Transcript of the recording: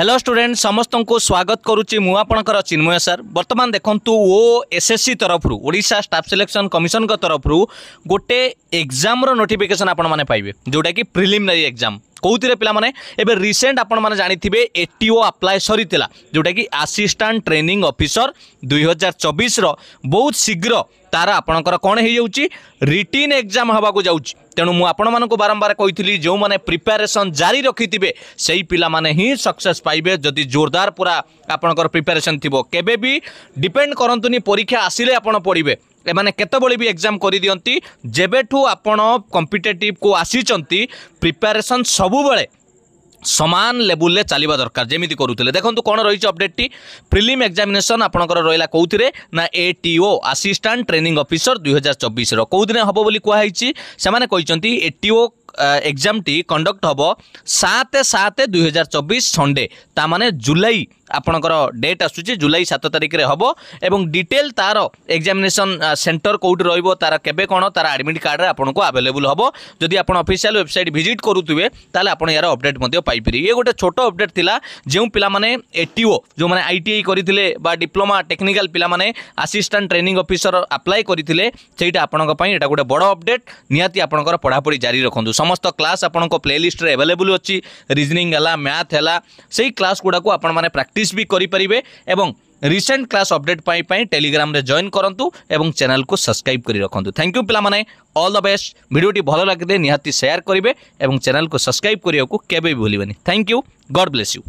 Hello student समस्त को स्वागत करुच्ची मु आपणकर चिन्मय सर। वर्तमान देखंतु ओ एसएससी तरफ ओडिशा स्टाफ सिलेक्शन कमिशन तरफ गोटे एग्जाम रो नोटिफिकेशन आपण माने पाइबे जोटा कि प्रिलिमिनरी एग्जाम कौथिरे पिला माने एबे रिसेंट आपण माने जानिथिबे एटीओ अप्लाई सरीतिला जोटा कि असिस्टेंट ट्रेनिंग ऑफिसर 2024 रो बहुत शीघ्र तार आपणकर कोन हे जाउची रिटन एग्जाम हवा को जाउची। तेणु मु आपण मानको बारंबार कहितली जो माने प्रिपरेशन जारी रखिथिबे सेही पिला माने ही सक्सेस पाइबे जदि जोरदार पूरा आपणकर प्रिपरेशन थिबो। केबे भी डिपेंड करंतुनी परीक्षा आसिले आपण पढिबे एमाने केतबेले भी एग्जाम करि दियंती जेबेठू आपण कॉम्पिटिटिव को आसीचंती प्रिपरेशन सबु बेले समान लेवल ले चलवा दरकार जेमिति करूथिले। देखंतु कोन रहिछ अपडेट टी प्रिलिम एग्जामिनेशन आपनकर रहिला कोउथिरे ना एटीओ असिस्टेंट ट्रेनिंग ऑफिसर 2024 रो कोउ दिने हबो बोली कुआ हैछि। सेमाने कहिसंती एटीओ एग्जाम टी कंडक्ट हबो 7/7/2024 संडे ता माने जुलाई आपणकर डेट आसुची जुलाई 7 तारिख रे हबो एवं डिटेल तार एग्जामिनेशन सेंटर कोउट रहइबो तार केबे कोन तार एडमिट कार्ड रे आपनको अवेलेबल हबो। जदि आपण ऑफिशियल वेबसाइट विजिट करूतुबे ताले आपण यार अपडेट मध्ये पाइ परिबे। ये गोटे छोटो अपडेट थिला जेउ पिला माने एटीओ जो माने आईटीआई करिथिले बा डिप्लोमा टेक्निकल पिला माने असिस्टेंट ट्रेनिंग ऑफिसर अप्लाई करिथिले सेटा आपनको पई एटा गोटे बड़ अपडेट नियाती आपणकर पढा पढी जारी रखंतु। समस्त क्लास आपनको प्लेलिस्ट रे अवेलेबल अछि रीजनिंग हला मैथ हला सेही क्लास गुडा को आपण माने प्रैक्टिस भी करि परिबे एवं रिसेंट क्लास अपडेट पाई टेलीग्राम रे जॉइन करंतु एवं चैनल को सब्सक्राइब करि रखंतु। थैंक यू पिला माने all the best. Video T भलो लागिले निहाती शेयर करिवे एवं चैनल को सब्सक्राइब करियो को केबे भी भूलिबेनी। Thank you, God bless you.